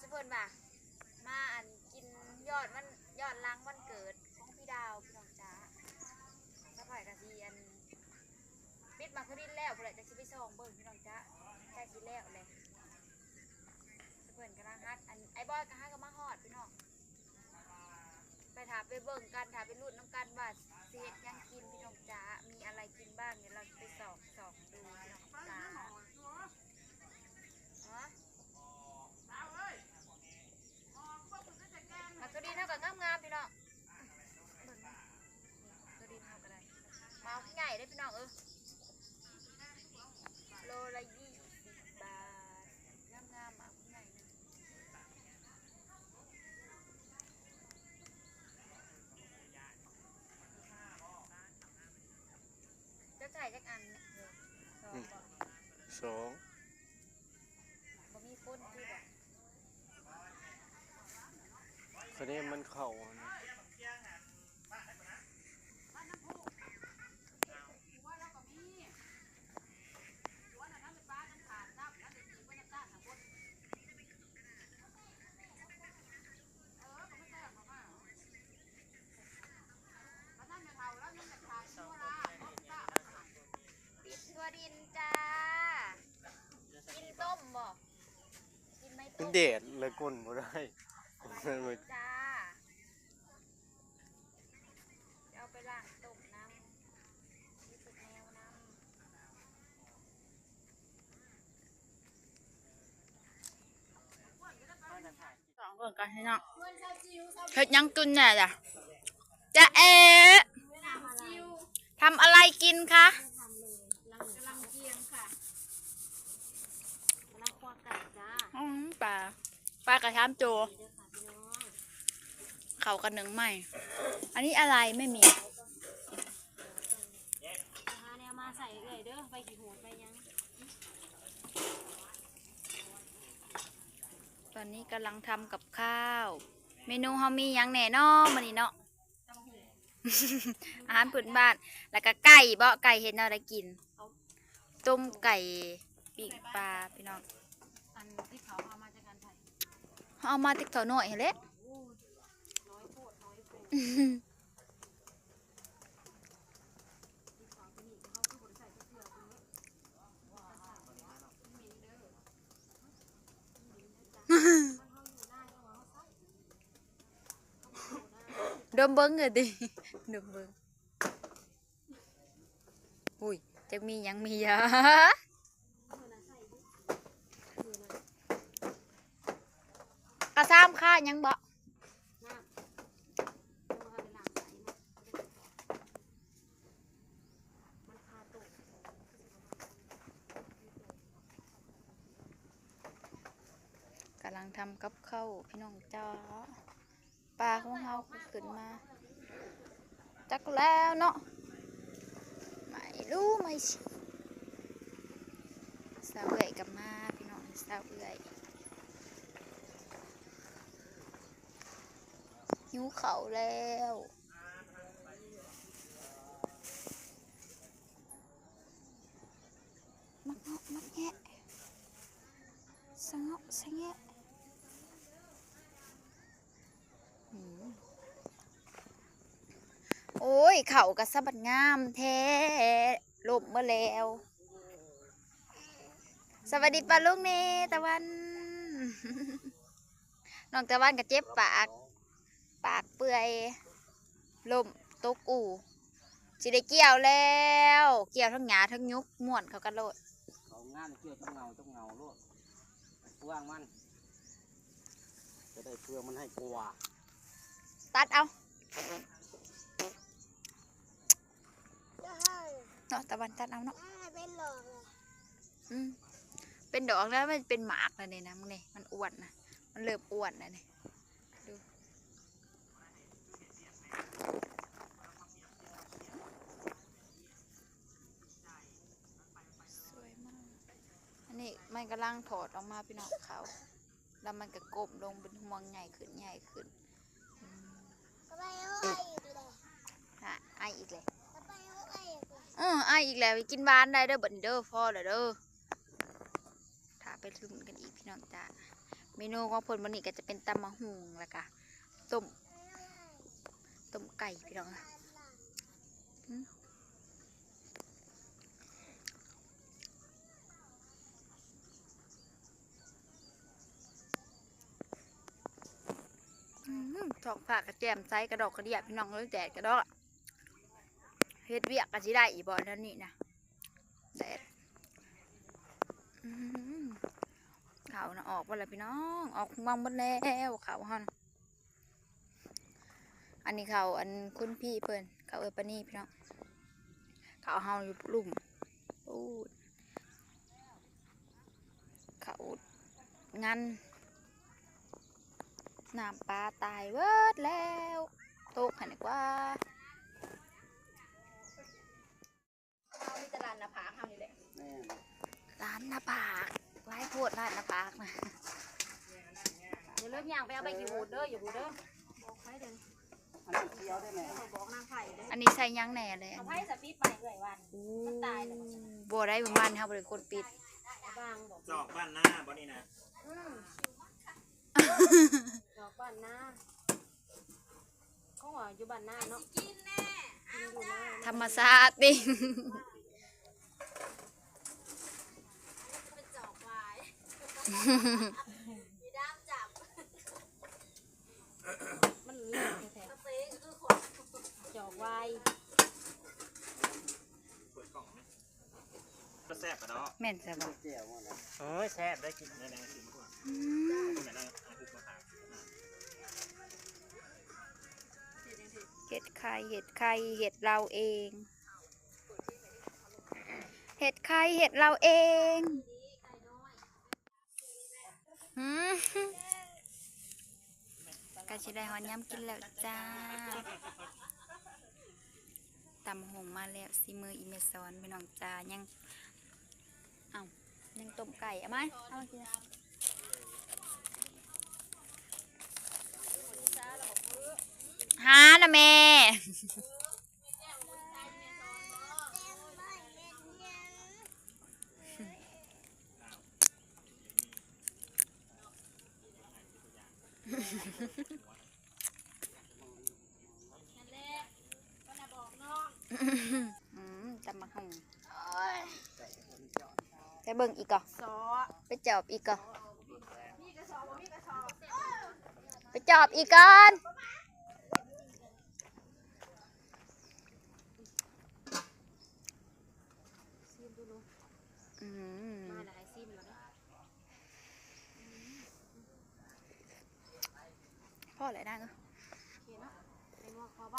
เพิ่นว่ามากินยอดล้างวันเกิดของพี่ดาวพี่น้องจ้าสะพายกะทีปิดมาคือดินแล้วเพื่อจะไปส่องเบิ่งพี่น้องจ้าใกล้สิแล้วเลยเพิ่นกำลังฮัดไอ้บอยก็ฮัดก็มาฮอดพี่น้องไปถามไปเบิ่งกันถามไปรุ่นน้ำกันว่าเสียยังกินพี่น้องจ้ามีอะไรกินบ้างเดี๋ยวเราไปส่องดูพี่น้องจ้ามาตัวดินเท่ากับงามๆพี่น้องตัวดินเท่ากันได้มาเอาใหญ่ได้พี่น้องโลละ20 บาทงามๆเอาใหญ่จะใส่จักอันสองบ่มีคนคือแบบคันนี้มันเข่านะตัวดินจ้ากินต้มบ่กินไม่ต้ม เดดเลยก้นบ่ได้จ้าเอาไปล้างต้มน้ำนี่เป็นแนวน้ำสองคนกันให้น้องเฮ็ดยังกินเนี่ยจ้ะจะทำอะไรกินคะกำลังเคียงค่ะกำลังคั่วไก่จ้าปลากระชามโจเขากันหนึ่งใหม่อันนี้อะไรไม่มีหาแนวมาใส่เลยเด้อไปกี่หัวไปยังตอนนี้กำลังทำกับข้าวเมนูเขามียังแหน่นอมันนี่เนาะ อาหารพื้นบ้านแล้วก็ไก่เบาะไก่เห็นอะไรกินต้มไก่ปีกปลาพี่น้องอันที่เขาเอามาจากการไทยเอามาติ๊กถอหน่อยเห็นเลยน้อยโคตรดมเบิ้งเลยดิดมเบิ้งอุ้ยจะมียังมียากระซ้ำค่ายังบ่กำลังทำกับข้าวพี่น้องจ้าปลาของเราขึ้นมาจักแล้วเนาะไม่รู้ไม่ชิสาวเอื่อยกับมาพี่น้องสาวเอื่อยหิวเข่าแล้วมักเงาะมักแงะสะเงาะสะแงะโอ้ยเข่ากับสะบัดงามแท้ลมเมื่อแล้วสวัสดีป้าลูกนี่ตะวันน้องตะวันกับเจ็บปากเปื่อยลมตกอู่สิได้เกี่ยวแล้วเกี่ยวทั้งหยาทั้งยุกม่วนเขากันโลดเขางานเกี่ยวต้องเงาโลดเฟืองมันจะได้เฟืองมันให้กลัวตัดเอาเนาะตะวันตัดเอาเนาะเป็นหลอกเลยเป็นดอกแล้วมันเป็นหมากเลยนะมึงเนี่ยมันอ้วนนะมันเริ่มอ้วนนะเนี่ยดูสวยมากอันนี้มันกำลังถอดออกมาพี่น้องเขาแล้วมันก็กลมลงเป็นห่วงใหญ่ขึ้นฮะไออีกเลยไออีกแล้วกินบ้านได้เด้อบันเด้อพ่อเด้อถ้าไปลุ้นกันอีกพี่น้องจ้า เมนูของเพิ่นวันนี้ก็จะเป็นตำมะฮุงแล้วก็ต้มไก่พี่น้องท้องผักกระแจมไซกระดอกกระเดียบพี่น้องเลยแดดกระดอกเฮ็ดเวียกก็สิได้อีบ่แล้วนี่นะแดดเขาน่ะออกบ่ล่ะพี่น้องออกมองหมดแล้วเขาฮอนอันนี้เขาอันคุณพี่เพิ่นเขาปานี่พี่น้องเขาเฮาอยู่ลุ่มปูดเขางันน้ำปลาตายเวิดแล้วตกหันดีกว่าเอามีตลาดนาผาเฮานี่แหละร้านนาผากไล่พูดร้านนาผากนะเดี๋ยวเริ่มย่างไปเอาไปอยู่หูเด้ออยู่หูเด้อบอกให้เดินอันนี้เคี้ยวได้ไหม บอกนางไผ่เด้ออันนี้ใส่ยังแหน่เลยเอาไผ่สปีดไปเรื่อยวันมันตายเลยบัวได้ประมาณครับบริคนปิดบางบอก จอกบ้านหน้าบ่นี่นะ ดอกบ้านหน้าเขาว่าอยู่บ้านหน้าเนาะกินแน่กินอยู่หน้า ธรรมชาติดิ เป็นจอกวายมีด้ามจับมันเลือดแท้ๆคือคนจอกวาย เปิดกล่องไหมก็แซ่บกระดอก แม่นใช่ปะ เจียวหมดแล้ว เอ้ยแซ่บได้กินในในกินก่อนคนไหนนั่งหุบมาหา เห็ดไข่เห็ดไข่เห็ดเราเองเห็ดไข่เห็ดเราเองกาชิได้หอนย้ำกินแล้วจ้าตำหงมาแล้วซีมืออีเมซอนพี่น้องจ้ายังยังต้มไก่เอาไหมเอามากินหาละแม่ตำมะฮุงไปเบิ่งอีกก่อนไปจอบอีกก่อนไปจอบอีกก่อนมาหลายซิมแล้วนะ พ่ออะไรได้เนาะ เห็นเนาะไอ้หม้อคอบ่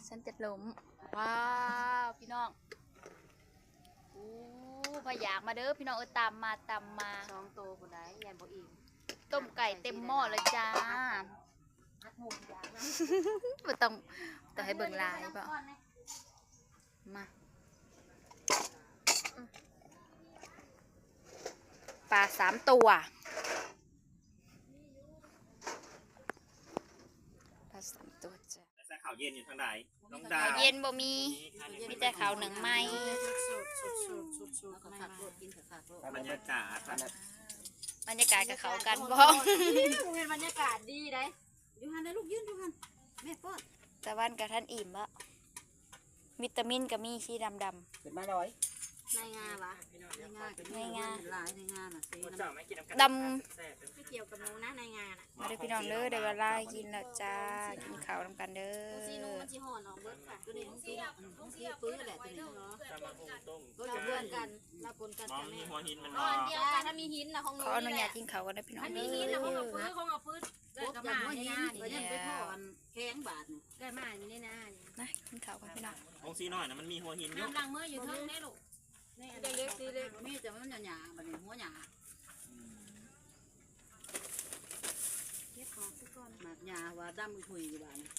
ฉันจะล้มว้าวพี่น้องพอยากมาเด้อพี่น้องตามมา สองโตผู้ใดยันบ่อิ่ม ต้มไก่เต็มหม้อเลยจ้า อัดหมูย่างนะ ไม่ต้องให้เบิ่งลายเปล่ามาปลา3 ตัวปลา3 ตัวจ้ะ แล้วใส่ข้าวเย็นอยู่ทางใดน้องดา ข้าว ว เย็นบ่มีแต่ข้าวหนึ่งไม้ สุดผักโรดกินผักโรด บรรยากาศ บรรยากาศกับเขากันบ่ เป็นบรรยากาศดีได้ยูฮันได้ลูกยืนยูฮันแม่ป้อน ตะวันกับท่านอิ่มบ่วิตามินก็มีสีดำ เป็นไม้ร้อย ในงาวะในงาลายในงาน่ะซี เจ้าไม่กินน้ำกัน ด แซ่บ ไม่เกี่ยวกับหนูนะในงาน่ะ ๆมาเด้อพี่น้องเด้อเดี๋ยวเวลากินแล้วจ้ากินข้าวนำกันเด้ ซีนู อ มันจีห่อนออกเบิดค่ะตัวนี้ซีปื้อแหละตัวนี้เนาะ ตำมะฮุงต้ม ก็อยู่เพื่อนกันเราปนกัน มอง กัน มี แม่ หัวหินมัน อ๋ออันเดียวกันถ้ามีหินนะของหนู ขออนุ นี่แห ญาต ละ กินข้าวกันเด้อพี่น้อง ถ้า เด้ มี อ หินนะของเราปื้อของเราปื้อ พบอย่างว่าหินก็ยังไปพ่ออันแข้งบาทนี่ ใกล้มาอยู่ในนา นะกินข้าวกันพี่น้อง องซีน้อยนะมันมีหัวหินอยู่ น้ำล้างมืออยู่เทิงได้ลูก นี่อันเล็กทีเล็กมีแต่มันหยาๆบัดนี้หัวหยา เก็บของซะก่อน หมากหยาว่าดำคุยอยู่บ้านนี่